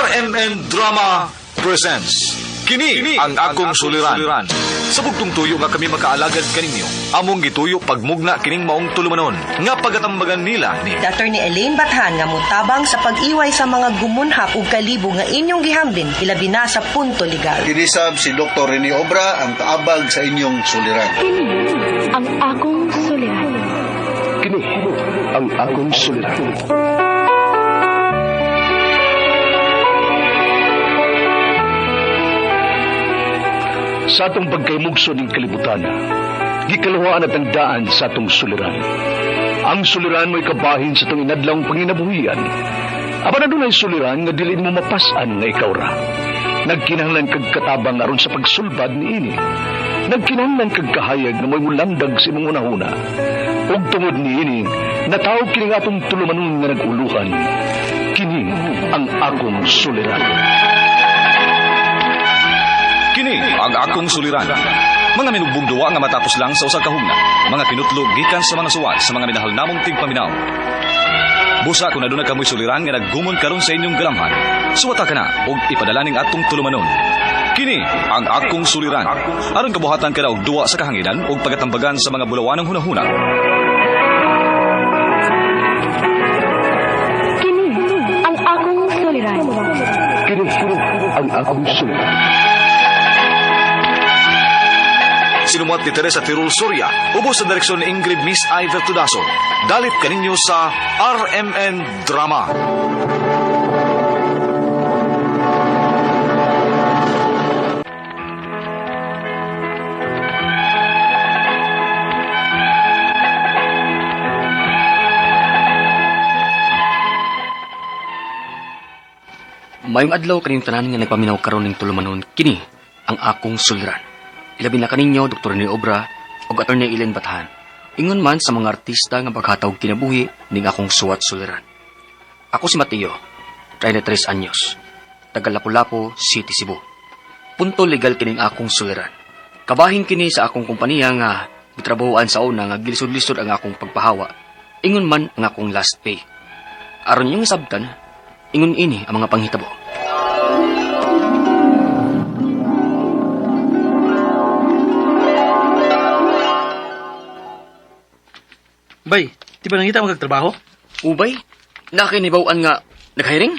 RMN Drama presents Kini ang akong suliran. Sa bugtong tuyo nga kami makaalagad kaninyo, among gituyo pagmugna kining maong tulumanon nga pagatambagan nila ni Dr. ni Elaine Bathan nga mutabang sa pag-iway sa mga gumunhap ug kalibo nga inyong gihambin ilabi na sa punto legal. Kinisab si Dr. Rene Obra ang kaabag sa inyong suliran. Kini ang akong suliran. Kini ang akong suliran. Sa atong pagkaymugso ng kalibutan, gikaluhaan at ang daan sa atong suliran. Ang suliran mo'y kabahin sa itong inadlang panginabuhian. Aba na doon ay suliran nga dilin mo mapasan nga ikaw ra. Nagkinahanglan kag katabang aron sa pagsulbad ni ini. Nagkinahanglan kag kahayag na mo'y mulandag sa imong unahuna. Ug tungod ni ini, natawag kining atong tulumanon nga naguluhan. Kini ang akong suliran. Kini ang akong suliran. Mga minugbong duwa nga matapos lang sa usa ka hugna, mga kinutlog gikan sa mga suwat sa mga minahal namong tigpaminaw. Busa kung aduna kamoy suliran nga naggumon karon sa inyong galamhan, suwata ka na ug ipadala ning atong tulumanon. Kini ang akong suliran. Aron kabuhatan ka na og duwa sa kahanginan ug pagatambagan sa mga bulawanong hunahuna. Kini ang akong suliran. Kini ang akong suliran. Sinumuat ni Teresa Tirul Soria, ubos sa direksyon ni Ingrid Miss Iver Tudaso. Dalit kaninyo sa RMN Drama. Mayong adlaw kaning tanan nga nagpaminaw karon ning tulumanon, kini ang akong suliran. Ilabi na kaninyo, Dr. Rene Obra o Dr. ni Elaine Bathan. Ingon man sa mga artista nga paghatawag kinabuhi ning akong suwat suliran. Ako si Mateo, 33 anyos, taga Lapu-Lapu City, Cebu. Punto legal kining akong suliran. Kabahin kini sa akong kompanya nga gitrabahoan sa una nga gilisod-lisod ang akong pagpahawa. Ingon man ang akong last pay. Aron yung sabtan, ingon ini ang mga panghitabo. Bay, di ba nangita magagtrabaho? Ubay, nakinibawaan nga naghiring?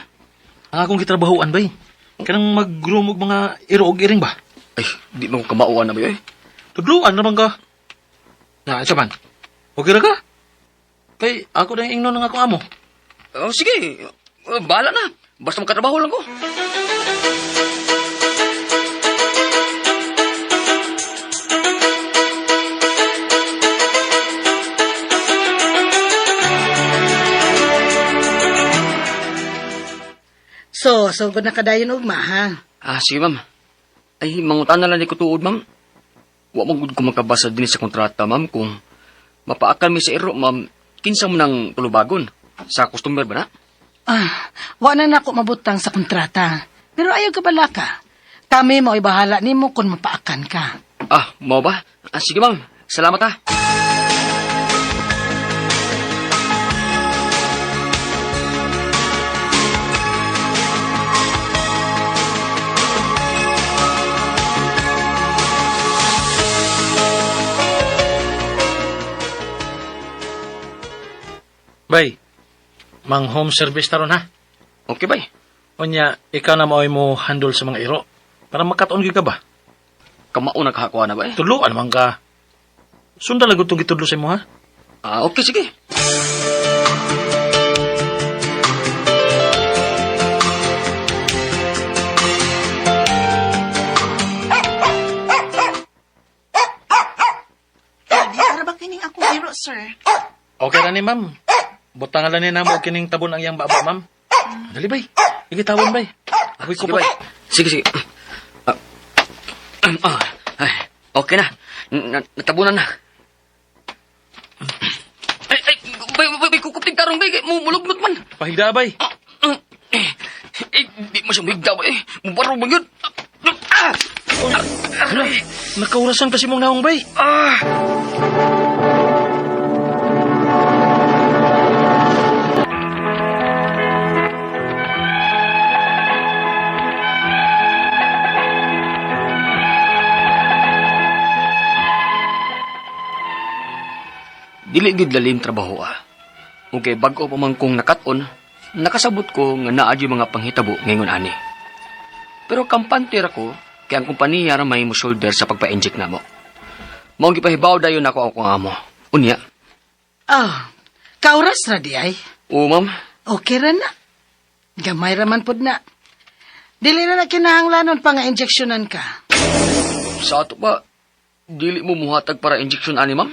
Ang akong kitrabahoan, bay. Kanang mag-groom og mga iro og iring ba? Ay, di mo kamauan na ba yun? Tudluan naman ka. Na, siya man. Okay ra ka? Kay, ako na yung ingnon ng akong amo. Oh, sige, bahala na. Basta makatrabaho lang ko. So ko na kadayon ugma, ha? Sige, ma'am. Ay, mangutan na lang di ko tuod, ma'am. Wa mo gud ko makabasa din sa kontrata, ma'am, kung mapaakan mi sa iro, ma'am, kinsa mo nang tulubagon. Sa customer ba na? Wa na nako mabutang sa kontrata. Pero ayaw ka bala ka. Kami mo ibahala nimo kung mapaakan ka. Mau ba? Sige, ma'am. Salamat, ha. Bay, mang home service taron ha. Okay, bay. Onya, ikaw na maoy mo handle sa mga iro. Para makaton gyud ka ba? Kamao na kahakuha na, bay. Tudluan naman ka. Sunda lang itong gitudlo sa mo ha. Okay, sige. Di ara ba kining ako hero, sir? Okay ra ni ma'am. Butangan lang ni namo kining tabon ang iyang baba, ma'am. Dali bay. Igitawon bay. Ako'y Sige, kupot. bay. Sige. Ay, okay na. Natabunan na. Ay, bay, kukupting tarong, bay. Mulugnot man. Pahigda bay. Di mo siya mahigda, bay. Mubarong man yun. Hala, nakaurasan kasi mong naong bay. dili gid lalim trabaho Okay, bago pa man kong nakaton, nakasabot ko nga naa gyud mga panghitabo ngayon ani. Pero kampante ra ko kay ang kompanya ra may mo shoulder sa pagpa-inject namo. Mao gipahibaw dayon ako ang amo. Unya. Kauras ra di ay. Oo, ma'am. Okay ra na. Gamay raman pod na. Dili na kinahanglanon pa nga injeksyonan ka. Sa ato ba, dili mo muhatag para injection ani, ma'am?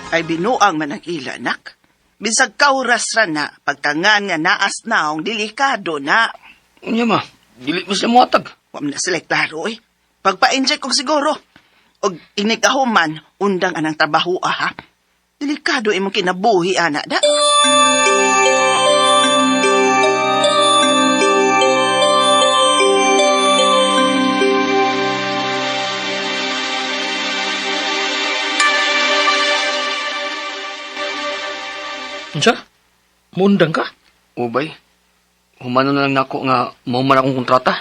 Ay binuang manag-ila, nak. Bisag kauras ra na, pagkangan nga naas naong delikado na. Unya, ma. Dili mo siya muhatag. Huwag na sila klaro eh. Pagpa-inject kong siguro. O inikahuman, undang anang trabaho ha. Delikado imong kinabuhi, anak da. Unsa? Mundang ka? Ubay. Humano na lang nako nga mao man akong kontrata.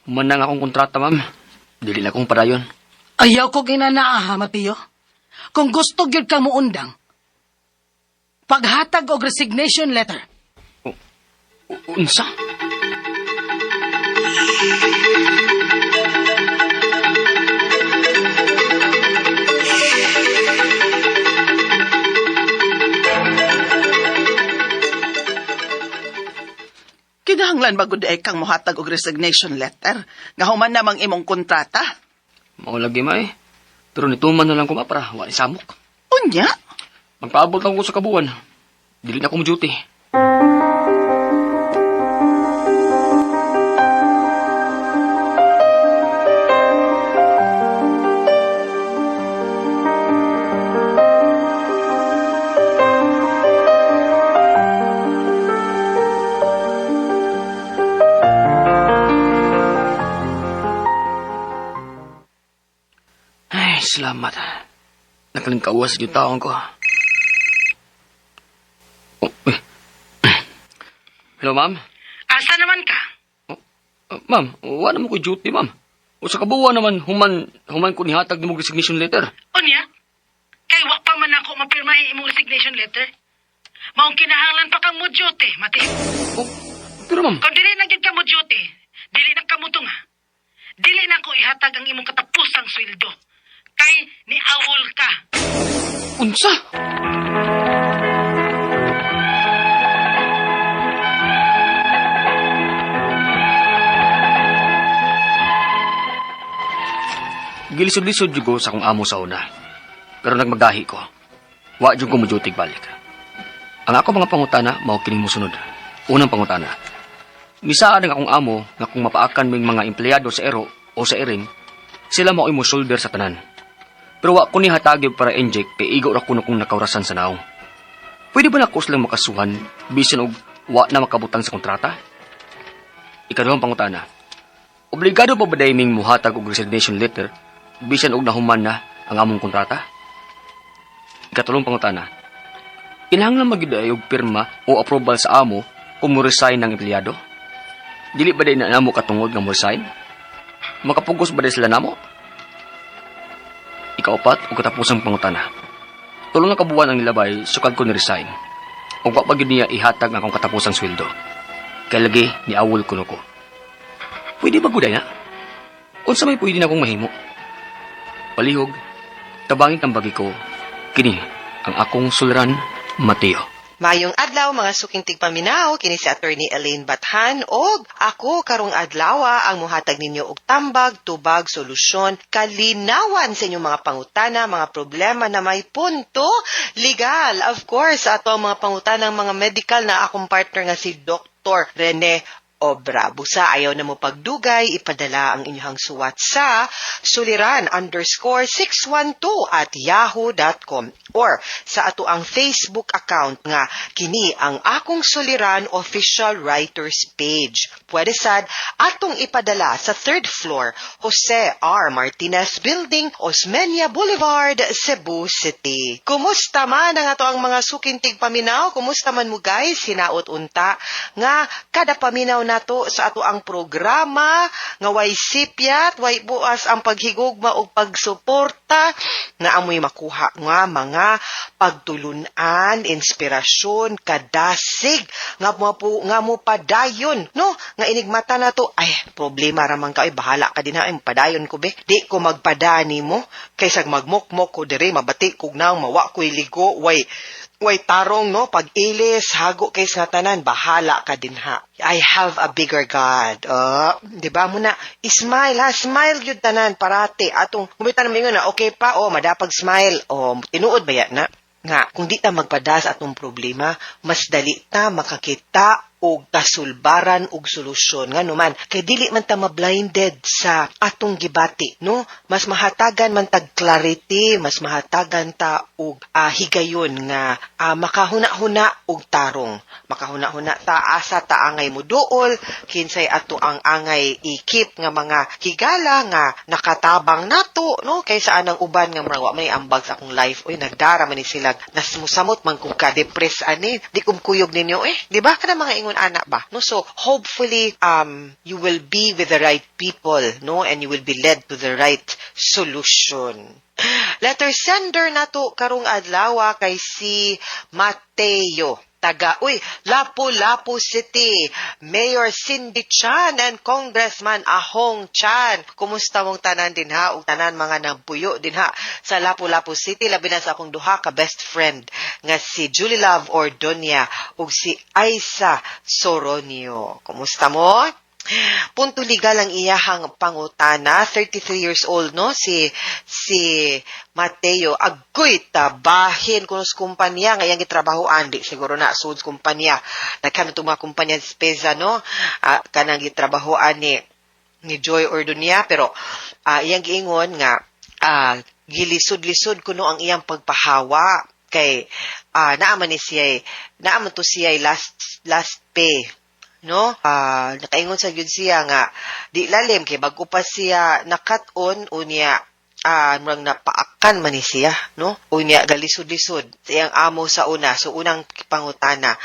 Human na nga akong kontrata, ma'am. Dili na akong padayon. Ayaw ko ginanaa, ha, Matiyo. Kung gusto gyud ka mo undang, paghatag og resignation letter. Unsa? Kinahanglan bagod ay kang mohatag og resignation letter. Nga human namang imong kontrata. Mao lagi ma eh. Pero nituman na lang ko ma para wala samok. Unya? Magpaabot lang ko sa kabuan. Dili na ako mo-duty. Ay, salamat. Nakalingkawas yung taong ko. Oh, eh. Hello, ma'am? Asa naman ka? Ma'am, wala mo ko duty, ma'am. O sa kabuuan naman, human ko nihatag ni mo resignation letter. Unya? Kay wa pa man ako mapirmahi imong resignation letter. Maong kinahanglan pa kang mo duty, Matiyo. Oh, pero ma'am, Kung dili na gyud ka mo duty, dili na ka mo tunga. Dili na ko ihatag ang imong katapusang sweldo. Kay ni awol ka. unsa? Gilisod-lisod jud ko sa akong amo sa una. Pero nagmagahi ko. Wa jud ko mojutig balik. Ang ako mga pangutana mao kining mosunod. Unang pangutana. Misaan ang akong amo nga kung mapaakan ming mga empleyado sa ero o sa iring, sila mao imo shoulder sa tanan. Pero wa ko ni hatagib para inject kay igo ra kuno kung nakaurasan sa naong. Pwede ba na ko silang makasuhan bisan og wa na makabutang sa kontrata? Ikaduhang pangutana. Obligado pa ba dayming muhatag og resignation letter bisan og nahuman na ang among kontrata? Ikatulong pangutana. Kinahanglan magiday og pirma o approval sa amo kung mo-resign ng empleyado? Dili ba day na namo katungod nga mo-resign? Makapugos ba day sila namo? Ikaapat o katapusang pangutana. Tulong na kabuuan ang nilabay, sukad ko ni-resign. O wa pa gyud niya ihatag ang akong katapusang sweldo. Kaya lagi ni awol kuno ko. Pwede ba guday na? Unsa may pwede na akong mahimo? Palihog, tabangin ang bagi ko, kini ang akong suliran, Mateo. Mayong adlaw mga suking tigpaminaw kini si Attorney Elaine Bathan og ako karong adlaw ang muhatag ninyo og tambag, tubag, solusyon, kalinawan sa inyong mga pangutana, mga problema na may punto legal. Of course, ato ang mga pangutana ng mga medical na akong partner nga si Dr. Rene Obra. Busa, ayaw na mo pagdugay, ipadala ang inyong suwat sa suliran_612@yahoo.com or sa ato ang Facebook account nga kini ang Akong Suliran Official Writers Page. Pwede sad atong ipadala sa 3rd floor, Jose R. Martinez Building, Osmeña Boulevard, Cebu City. Kumusta man ang ato ang mga sukintig paminaw? Kumusta man mo guys? Hinaot unta nga kada paminaw nato sa ato ang programa nga way sipyat, way buas ang paghigugma o pagsuporta nga amoy makuha nga mga pagtulunan, inspirasyon, kadasig nga mo padayon, no? Nga inigmata na to, ay, problema ramang ka, ay, bahala ka din ha, ay, padayon ko be. Di ko magpadani mo, kaysa magmokmok ko dire, mabati kog nang mawa ko'y ligo, way tarong, no? Pag-ilis, hago kay sa tanan, bahala ka din ha. I have a bigger God. Di ba mo na, smile ha, smile yun tanan, parati. Atong, kumita namin yun na, okay pa, madapag smile. Tinuod ba yan na? Nga, kung di ta magpadas atong problema, mas dali ta makakita og kasulbaran og solusyon nga naman kay dili man ta ma-blinded sa atong gibati, no? Mas mahatagan man tag clarity, mas mahatagan ta og higayon nga makahuna-huna og tarong, makahuna-huna ta asa ta angay mo duol kinsay ato ang angay ikip nga mga higala nga nakatabang nato, no? Kaysa anang uban nga murag wa may ambag sa akong life, oy nagdara man ni sila nasmusamot man kung ka-depress ani, di kumkuyog ninyo di ba kada mga anak ba, no? So hopefully you will be with the right people, no, and you will be led to the right solution. Letter sender nato karong adlaw kay si Mateo taga Lapu-Lapu City, Mayor Cindy Chan and Congressman Ahong Chan. Kumusta mong tanan din ha? Ug tanan mga nagpuyo din ha sa Lapu-Lapu City, labi na sa akong duha ka best friend nga si Julie Love Ordonia ug si Aisa Soronio. Kumusta mo? Punto legal ang iyahang pangutana, 33 years old, no? Si Mateo, agoy tabahin kuno sa kumpanya, ngayang gitrabahoan, di siguro na sud kumpanya. Nagkano itong mga kumpanya sa Speza, no? Kanang gitrabahoan ni Joy Ordonia, pero iyang giingon nga, gilisod-lisod kuno ang iyang pagpahawa, kay naaman to siya last pay, no? Nakaingon sa gyud siya nga di lalim kay bago pa siya nakat-on unya murag napaakan man ni siya, no? Unya galisod-lisod siyang amo sa una. So unang pangutana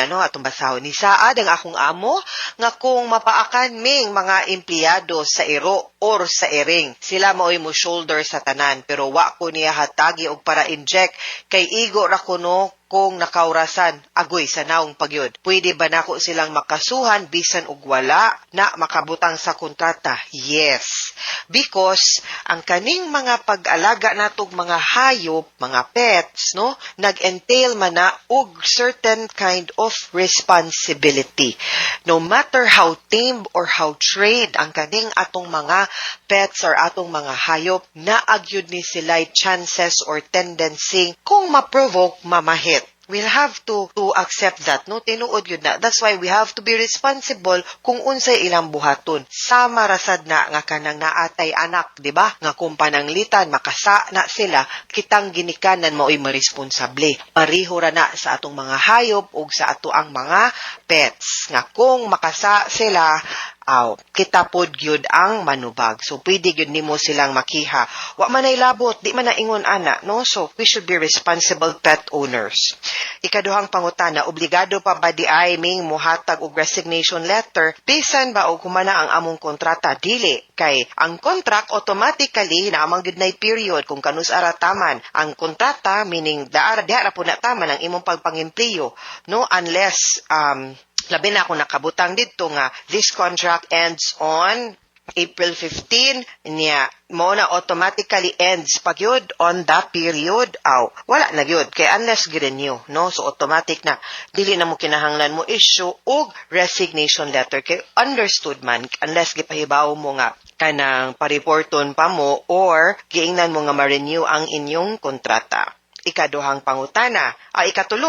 no, atong basahon ni saad ang akong amo nga kung mapaakan ming mga empleyado sa iro or sa iring, sila maoy mo shoulder sa tanan, pero wa ko niya hatagi og para inject kay igo ra kuno kung nakaurasan agoy sa naong pagyod. Pwede ba nako silang makasuhan bisan og wala na makabutang sa kontrata? Yes. Because ang kaning mga pag-alaga natog mga hayop, mga pets, no, nag-entail man na og certain kind of responsibility. No matter how tame or how trained ang kaning atong mga pets or atong mga hayop, naagyud ni sila'y chances or tendency kung ma-provoke mamahit. We'll have to accept that, no? Tinuod yun na. That's why we have to be responsible kung unsay ilang buhaton. Sama rasad na nga kanang naatay anak, di ba? Nga kung pananglitan, makasa na sila, kitang ginikanan mao'y maresponsable. Pariho ra na sa atong mga hayop o sa ato ang mga pets. Nga kung makasa sila, kita pod gyud ang manubag. So pwede gyud nimo silang makiha. Wa man ay labot, di man naingon ana, no? So we should be responsible pet owners. Ikaduhang pangutana, obligado pa ba di ay ming muhatag og resignation letter bisan ba og humana ang among kontrata? Dili, kay ang contract automatically naamang gyud nay period kung kanus ara taman ang kontrata, meaning diara po na taman ang imong pagpangempleyo, no, unless labi na ako nakabutang dito nga this contract ends on April 15 niya mo na automatically ends pag yun on that period. Wala na yun kay unless girenew, no? So automatic na dili na mo kinahanglan mo issue og resignation letter kay understood man unless gipahibaw mo nga kanang pa-reporton pa mo or giingnan mo nga ma-renew ang inyong kontrata. Ikatulong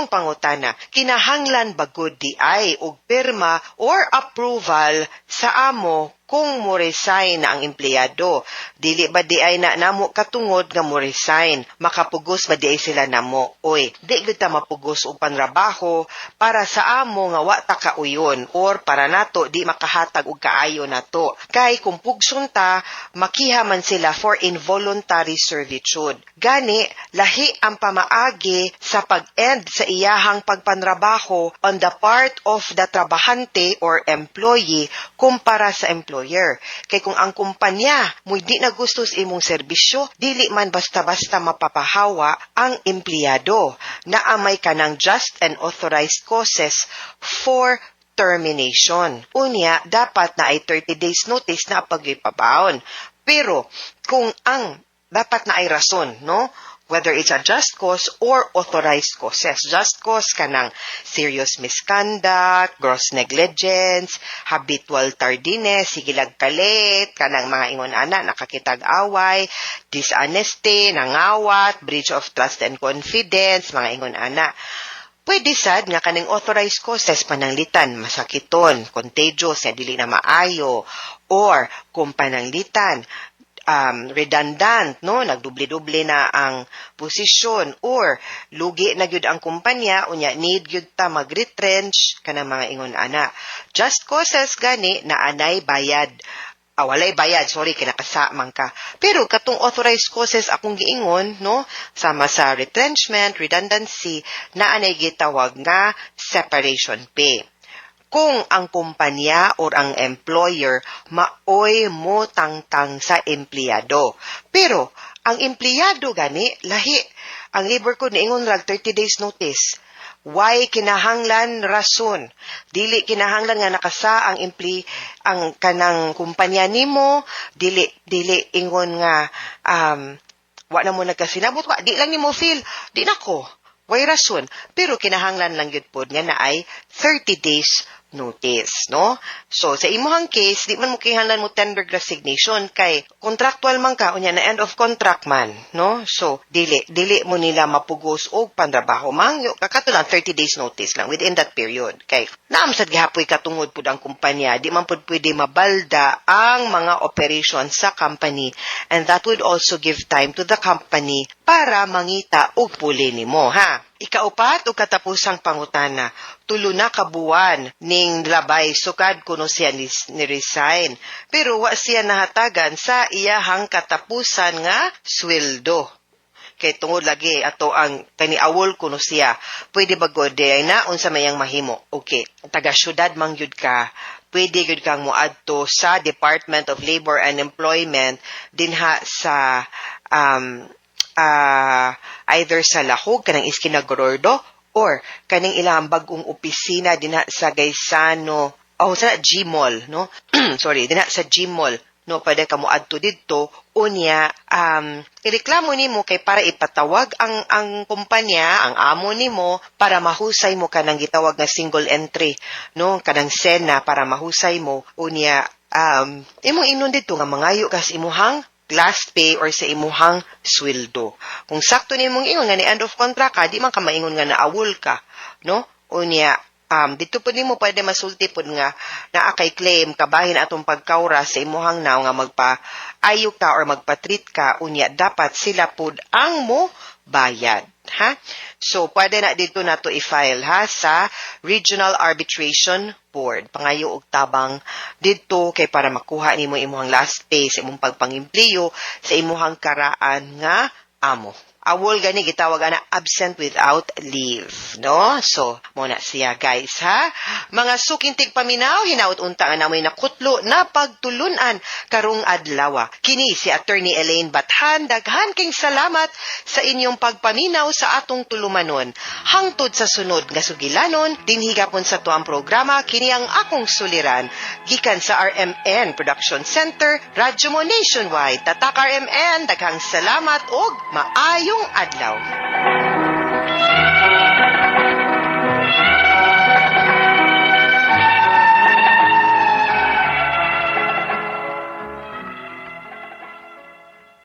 pangutana, kinahanglan bagod di ay og pirma or approval sa amo kung mo resign na ang empleyado. Dili ba di ay na namo katungod nga mo resign? Makapugos ba di ay sila namo? Oy, di gud ta mapugos og panrabaho para sa amo nga wa ta kauyon or para nato di makahatag og kaayo nato. Kay kung pugson ta, makiha man sila for involuntary servitude. Gani, lahi ang pamaagi sa pag-end sa iyahang pagpanrabaho on the part of the trabahante or employee kumpara sa employer. Kay kung ang kumpanya mo'y di na gusto sa imong serbisyo, dili man basta-basta mapapahawa ang empleyado na amay ka ng just and authorized causes for termination. Unya, dapat na ay 30 days notice na pag-ipabaon. Pero, kung ang dapat na ay rason, no? Whether it's a just cause or authorized causes. Just cause kanang serious misconduct, gross negligence, habitual tardiness, sigilag kalit, kanang mga ingon ana, nakakitag away, dishonesty, nangawat, breach of trust and confidence, mga ingon ana. Pwede sad nga kaning authorized causes pananglitan, masakiton, contagious, nga dili na maayo, or kung pananglitan, redundant, no? Nagdubli-dubli na ang posisyon or lugi na gyud ang kumpanya unya need gyud ta mag-retrench kanang mga ingon ana. Just causes gani na anay bayad. Walay bayad, kinakasa man ka. Pero katong authorized causes akong giingon, no? Sama sa retrenchment, redundancy, na anay gitawag nga separation pay. Kung ang kumpanya or ang employer maoy mo tangtang sa empleyado. Pero, ang empleyado gani, lahi. Ang labor code niingon rag 30 days notice. Why kinahanglan rason? Dili kinahanglan nga nakasa ang kanang kumpanya nimo, dili ingon nga wa na mo nagkasinabot, di lang nimo feel, di nako. Why rason? Pero kinahanglan lang gyud pod nga naay 30 days notice, no? So, sa imuhang case, di man mo kihanlan mo tender resignation kay contractual man ka, unya na end of contract man, no? So, dili mo nila mapugos og panrabaho. Mangyo, kakatulang 30 days notice lang within that period. Kay, naamsad gihapoy katungod pud ang kumpanya, di man pud pwede mabalda ang mga operations sa company, and that would also give time to the company para mangita og puli nimo, ha? Ikaupat o katapusang pangutana, tulo na kabuwan ning labay sukad kuno siya ni resign. Pero wa siya nahatagan sa iyahang katapusan nga sweldo. Kay tungod lagi ato ang taniawol kuno siya. Pwede ba god ay na unsa mayang mahimo? Okay, taga syudad man gyud ka. Pwede gyud kang moadto sa Department of Labor and Employment dinha sa either sa Lahog, kanang Iskinagordo, or kaning ilang bagong opisina dinha sa Gaisano, sa Gmall, no? Dinha sa Gmall, no? Pwede ka mo adto didto, unya, ireklamo nimo kay para ipatawag ang kumpanya, ang amo nimo, para mahusay mo kanang gitawag nga single entry, no? Kanang SENA para mahusay mo, unya, imong inon dito nga mangayo kas imuhang last pay or sa imuhang sweldo. Kung sakto nimong ingon nga ni end of contract ka, di man ka maingon nga naawol ka, no? Unya, dito po nimo pwede masulti po nga na kay claim kabahin atong pagkaura sa imuhang naw nga magpa-ayo ka or magpa-treat ka, unya dapat sila pud ang mo bayad, ha? So, pwede na dito na to i-file, ha, sa Regional Arbitration Board. Pangayo og tabang dito kay para makuha nimo imuhang last pay sa imong pagpangimpliyo sa imuhang karaan nga amo. Awol gani gitawag ana absent without leave, no? So, mo na siya guys, ha? Mga suking tigpaminaw, hinaut unta nga namoy nakutlo na pagtulunan karong adlaw. Kini si Attorney Elaine Bathan, daghan king salamat sa inyong pagpaminaw sa atong tulumanon. Hangtod sa sunod nga sugilanon, dinhigapon sa tuang programa kini ang akong suliran gikan sa RMN Production Center, Radyo Mo Nationwide. Tatak RMN, daghang salamat og maayong adlaw.